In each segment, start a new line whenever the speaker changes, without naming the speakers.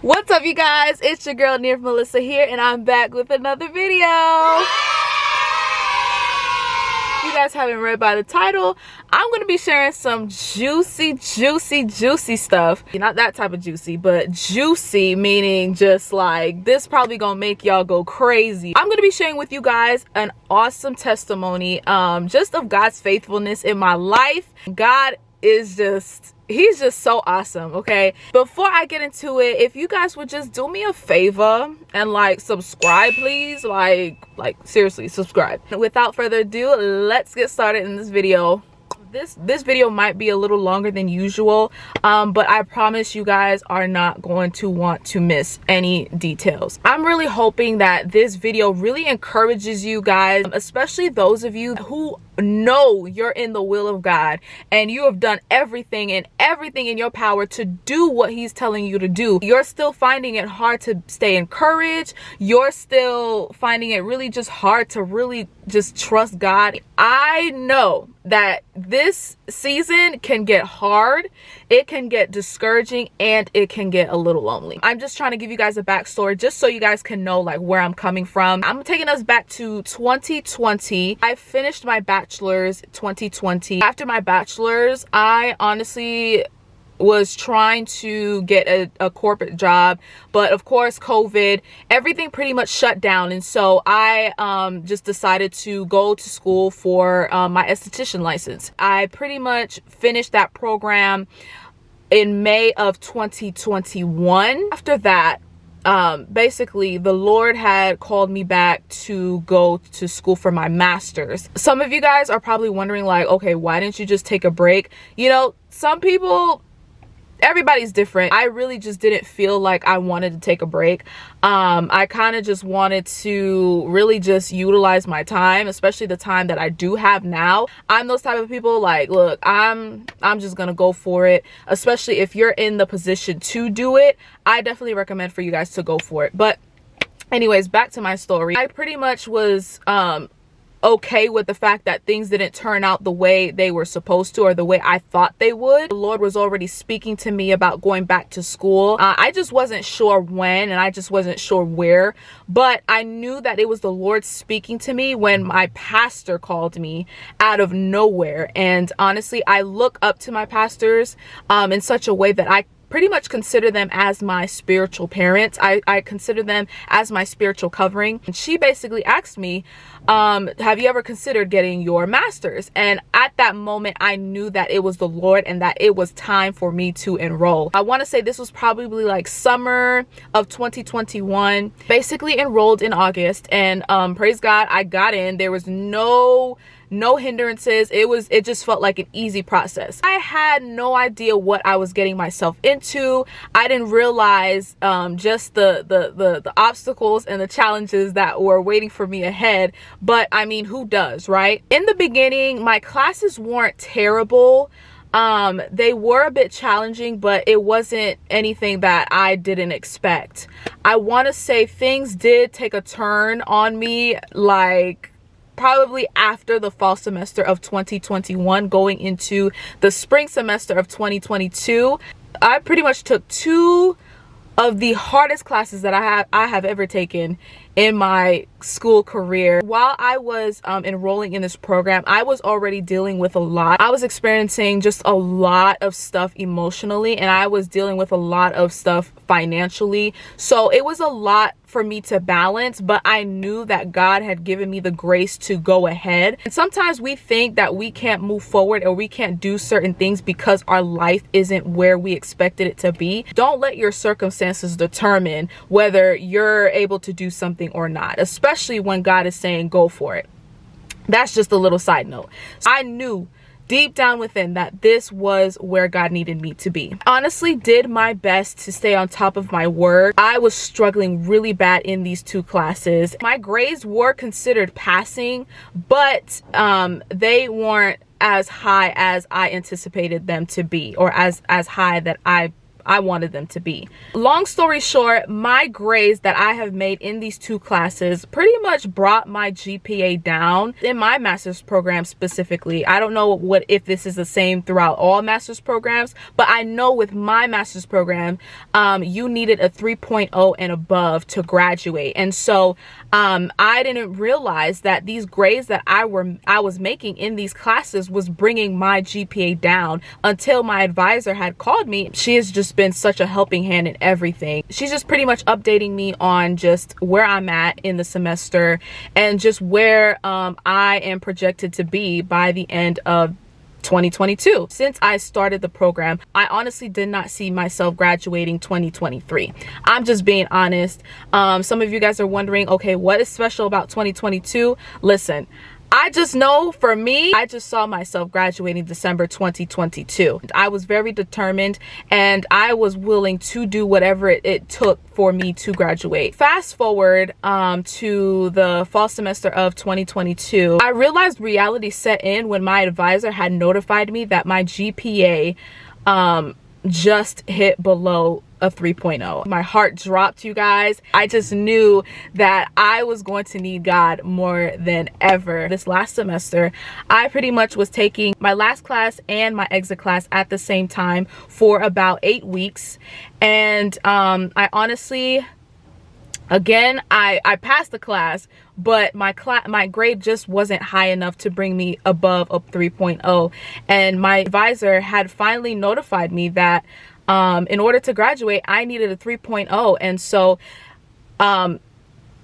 What's up, you guys? It's your girl Near Melissa here, and I'm back with another video. If you guys haven't read by the title, I'm going to be sharing some juicy stuff. Not that type of juicy, but juicy meaning just like this probably gonna make y'all go crazy. I'm going to be sharing with you guys an awesome testimony just of God's faithfulness in my life. God is he's just so awesome. Okay, before I get into it, if you guys would just do me a favor and like subscribe, please, like seriously subscribe. Without further ado, let's get started in this video. This video might be a little longer than usual, but I promise you guys are not going to want to miss any details. I'm really hoping that this video really encourages you guys, especially those of you who know you're in the will of God and you have done everything in your power to do what he's telling you to do. You're still finding it hard to stay encouraged. You're still finding it really just hard to really just trust God. I know that this season can get hard, it can get discouraging, and it can get a little lonely. I'm just trying to give you guys a backstory just so you guys can know like where I'm coming from. I'm taking us back to 2020. I finished my bachelor's 2020. After my bachelor's, I honestly was trying to get a corporate job, but of course COVID, everything pretty much shut down, and so I just decided to go to school for my esthetician license. I pretty much finished that program in May of 2021. After that, basically the Lord had called me back to go to school for my master's. Some of you guys are probably wondering like, okay, why didn't you just take a break? You know, some people, everybody's different. I really just didn't feel like I wanted to take a break. I kind of just wanted to really just utilize my time, especially the time that I do have now. I'm those type of people like, look, I'm just gonna go for it. Especially if you're in the position to do it, I definitely recommend for you guys to go for it. But anyways, back to my story. I pretty much was okay with the fact that things didn't turn out the way they were supposed to or the way I thought they would. The Lord was already speaking to me about going back to school. I just wasn't sure when, and I just wasn't sure where, but I knew that it was the Lord speaking to me when my pastor called me out of nowhere. And honestly, I look up to my pastors in such a way that I pretty much consider them as my spiritual parents. I consider them as my spiritual covering. And she basically asked me, have you ever considered getting your master's? And at that moment, I knew that it was the Lord and that it was time for me to enroll. I want to say this was probably like summer of 2021. Basically enrolled in August, and praise God, I got in. There was no hindrances. It just felt like an easy process. I had no idea what I was getting myself into. I didn't realize just the obstacles and the challenges that were waiting for me ahead. But I mean, who does, right? In the beginning, my classes weren't terrible. They were a bit challenging, but it wasn't anything that I didn't expect. I want to say things did take a turn on me, like probably after the fall semester of 2021 going into the spring semester of 2022. I pretty much took two of the hardest classes that I have ever taken in my school career. While I was enrolling in this program, I was already dealing with a lot. I was experiencing just a lot of stuff emotionally, and I was dealing with a lot of stuff financially. So it was a lot for me to balance, but I knew that God had given me the grace to go ahead. And sometimes we think that we can't move forward or we can't do certain things because our life isn't where we expected it to be. Don't let your circumstances determine whether you're able to do something or not, especially when God is saying go for it. That's just a little side note. I knew deep down within that this was where God needed me to be. Honestly, did my best to stay on top of my work. I was struggling really bad in these two classes. My grades were considered passing, but they weren't as high as I anticipated them to be, or as high that I I wanted them to be. Long story short, my grades that I have made in these two classes pretty much brought my GPA down in my master's program specifically. I don't know if this is the same throughout all master's programs, but I know with my master's program, you needed a 3.0 and above to graduate. And so I didn't realize that these grades that I was making in these classes was bringing my GPA down until my advisor had called me. She has just been such a helping hand in everything. She's just pretty much updating me on just where I'm at in the semester and just where I am projected to be by the end of 2022. Since I started the program, I honestly did not see myself graduating 2023. I'm just being honest. Some of you guys are wondering, okay, what is special about 2022? Listen, I just know for me, I just saw myself graduating December 2022. I was very determined and I was willing to do whatever it took for me to graduate. Fast forward to the fall semester of 2022, I realized reality set in when my advisor had notified me that my GPA just hit below a 3.0. My heart dropped, you guys. I just knew that I was going to need God more than ever. This last semester, I pretty much was taking my last class and my exit class at the same time for about 8 weeks. And I honestly, again, I passed the class, but my grade just wasn't high enough to bring me above a 3.0. And my advisor had finally notified me that in order to graduate, I needed a 3.0. And so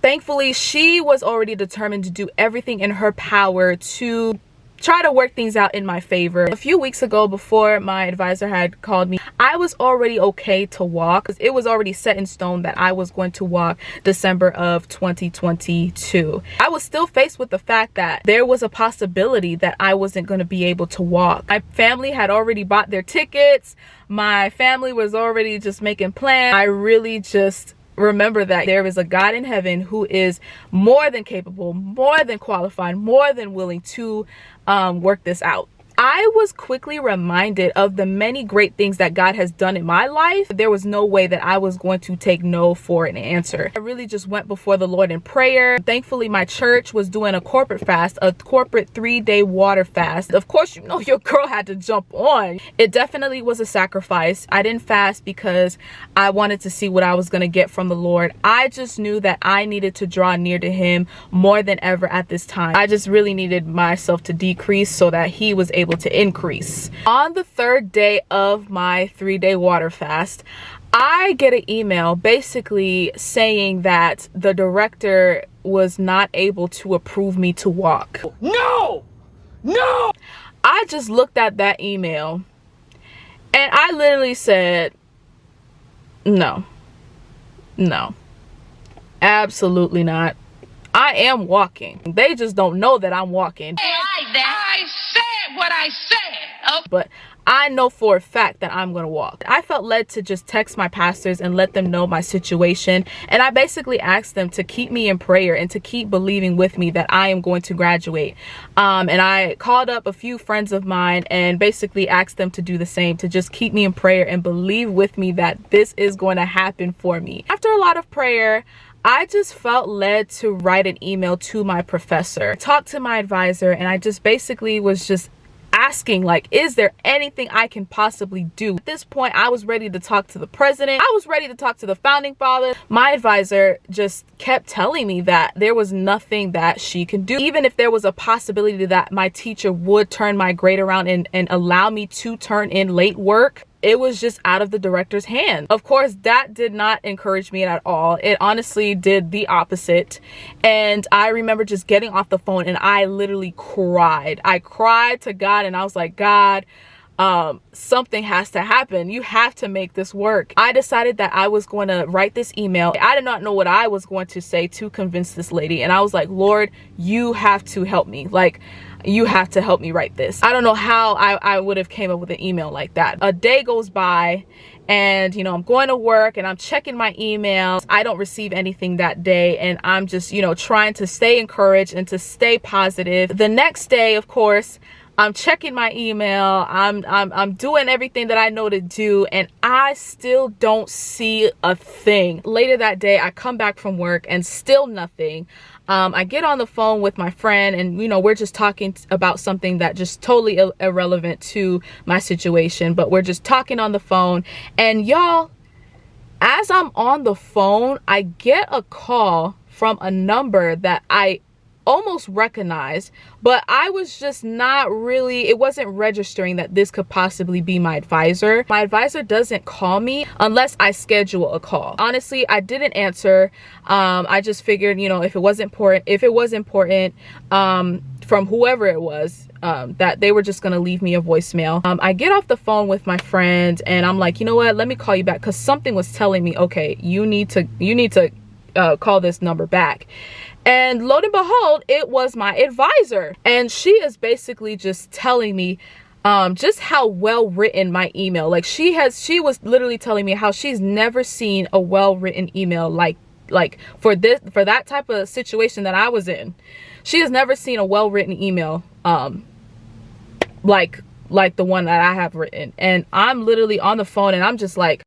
thankfully, she was already determined to do everything in her power to try to work things out in my favor. A few weeks ago, before my advisor had called me, I was already okay to walk. It was already set in stone that I was going to walk December of 2022. I was still faced with the fact that there was a possibility that I wasn't going to be able to walk. My family had already bought their tickets. My family was already just making plans. I really just remember that there is a God in heaven who is more than capable, more than qualified, more than willing to work this out. I was quickly reminded of the many great things that God has done in my life. There was no way that I was going to take no for an answer. I really just went before the Lord in prayer. Thankfully, my church was doing a corporate fast, a corporate 3-day water fast. Of course, you know, your girl had to jump on. It definitely was a sacrifice. I didn't fast because I wanted to see what I was going to get from the Lord. I just knew that I needed to draw near to him more than ever at this time. I just really needed myself to decrease so that he was able to increase. On the 3rd day of my 3-day water fast, I get an email basically saying that the director was not able to approve me to walk. No! No! I just looked at that email and I literally said, no, absolutely not. I am walking. They just don't know that I'm walking. I said what I said. Oh. But I know for a fact that I'm gonna walk. I felt led to just text my pastors and let them know my situation. And I basically asked them to keep me in prayer and to keep believing with me that I am going to graduate. And I called up a few friends of mine and basically asked them to do the same, to just keep me in prayer and believe with me that this is going to happen for me. After a lot of prayer, I just felt led to write an email to my professor. I talked to my advisor and I just basically was just asking, like, is there anything I can possibly do? At this point, I was ready to talk to the president. I was ready to talk to the founding father. My advisor just kept telling me that there was nothing that she could do. Even if there was a possibility that my teacher would turn my grade around and allow me to turn in late work, it was just out of the director's hand. Of course, that did not encourage me at all. It honestly did the opposite. And I remember just getting off the phone and I literally cried. I cried to God and I was like, God, something has to happen. You have to make this work. I decided that I was going to write this email. I did not know what I was going to say to convince this lady. And I was like, Lord, you have to help me. Like, you have to help me write this. I don't know how I would have came up with an email like that. A day goes by and, you know, I'm going to work and I'm checking my emails. I don't receive anything that day. And I'm just, you know, trying to stay encouraged and to stay positive. The next day, of course, I'm checking my email, I'm doing everything that I know to do, and I still don't see a thing. Later that day, I come back from work and still nothing. I get on the phone with my friend, and you know, we're just talking about something that just totally irrelevant to my situation, but we're just talking on the phone. And y'all, as I'm on the phone, I get a call from a number that I almost recognized, but I was just not really, it wasn't registering that this could possibly be my advisor. My advisor doesn't call me unless I schedule a call. Honestly, I didn't answer. I just figured, you know, if it was important from whoever it was, that they were just gonna leave me a voicemail. I get off the phone with my friend and I'm like, you know what, let me call you back, because something was telling me, okay, you need to call this number back. And lo and behold, it was my advisor. And she is basically just telling me just how well written my email. Like she was literally telling me how she's never seen a well written email like for that type of situation that I was in. She has never seen a well written email like the one that I have written. And I'm literally on the phone and I'm just like,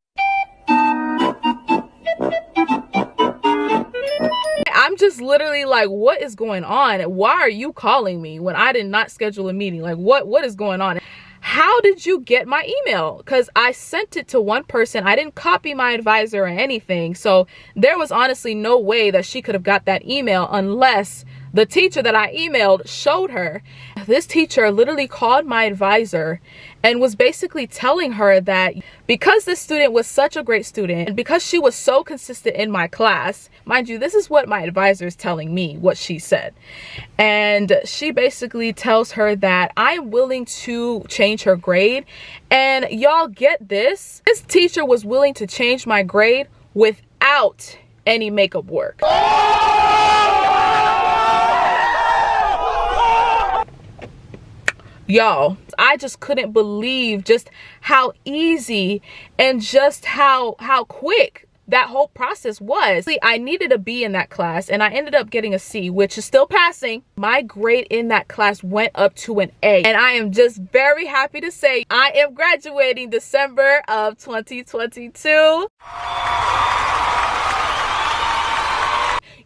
I'm just literally like, what is going on? Why are you calling me when I did not schedule a meeting? Like, what is going on? How did you get my email? Because I sent it to one person. I didn't copy my advisor or anything. So there was honestly no way that she could have got that email unless the teacher that I emailed showed her. This teacher literally called my advisor and was basically telling her that because this student was such a great student and because she was so consistent in my class, mind you, this is what my advisor is telling me, what she said. And she basically tells her that I am willing to change her grade. And y'all get this? This teacher was willing to change my grade without any makeup work. Y'all, I just couldn't believe just how easy and just how quick that whole process was. See, I needed a B in that class and I ended up getting a C, which is still passing. My grade in that class went up to an A, and I am just very happy to say I am graduating December of 2022.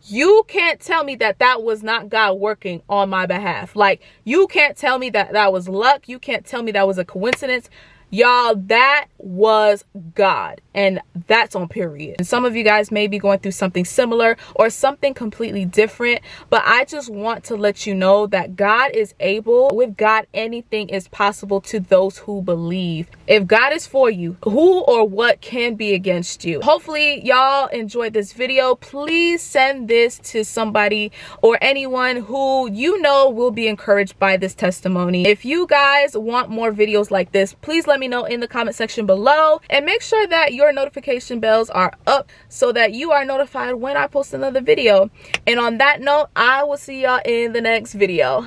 You can't tell me that that was not God working on my behalf. Like, you can't tell me that that was luck. You can't tell me that was a coincidence. Y'all, that was God, and that's on period. And some of you guys may be going through something similar or something completely different, but I just want to let you know that God is able. With God, anything is possible to those who believe. If God is for you, who or what can be against you? Hopefully y'all enjoyed this video. Please send this to somebody or anyone who you know will be encouraged by this testimony. If you guys want more videos like this, please let me know in the comment section below, and make sure that your notification bells are up so that you are notified when I post another video. And on that note, I will see y'all in the next video.